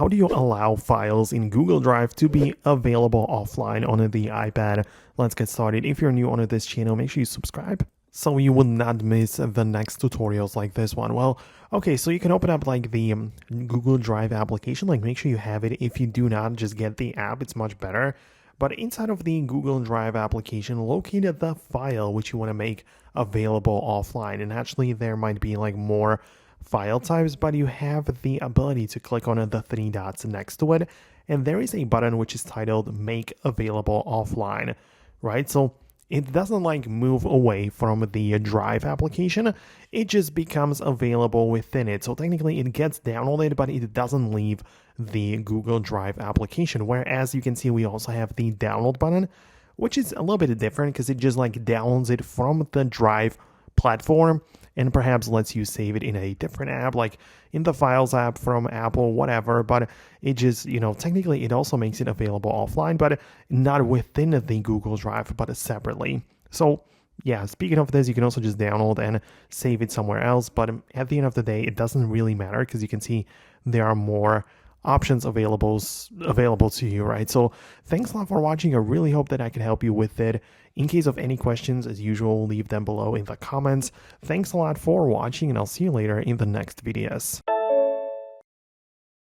how do you allow files in Google Drive to be available offline on the iPad? Let's get started. If you're new on this channel, make sure you subscribe so you will not miss the next tutorials like this one. Well, okay, so you can open up like the Google Drive application, like make sure you have it. If you do not, just get the app, it's much better. But inside of the Google Drive application, locate the file which you want to make available offline. And actually there might be like more file types, but you have the ability to click on the three dots next to it. And there is a button which is titled Make Available Offline, right? So it doesn't like move away from the Drive application. It just becomes available within it. So technically it gets downloaded, but it doesn't leave the Google Drive application. Whereas you can see we also have the download button, which is a little bit different because it just like downloads it from the Drive platform and perhaps lets you save it in a different app, like in the Files app from Apple, whatever. But it just, technically it also makes it available offline, but not within the Google Drive, but separately. So yeah, speaking of this, you can also just download and save it somewhere else. But at the end of the day, it doesn't really matter because you can see there are more options available to you, right? So thanks a lot for watching. I really hope that I can help you with it. In case of any questions, as usual, leave them below in the comments. Thanks a lot for watching, and I'll see you later in the next videos.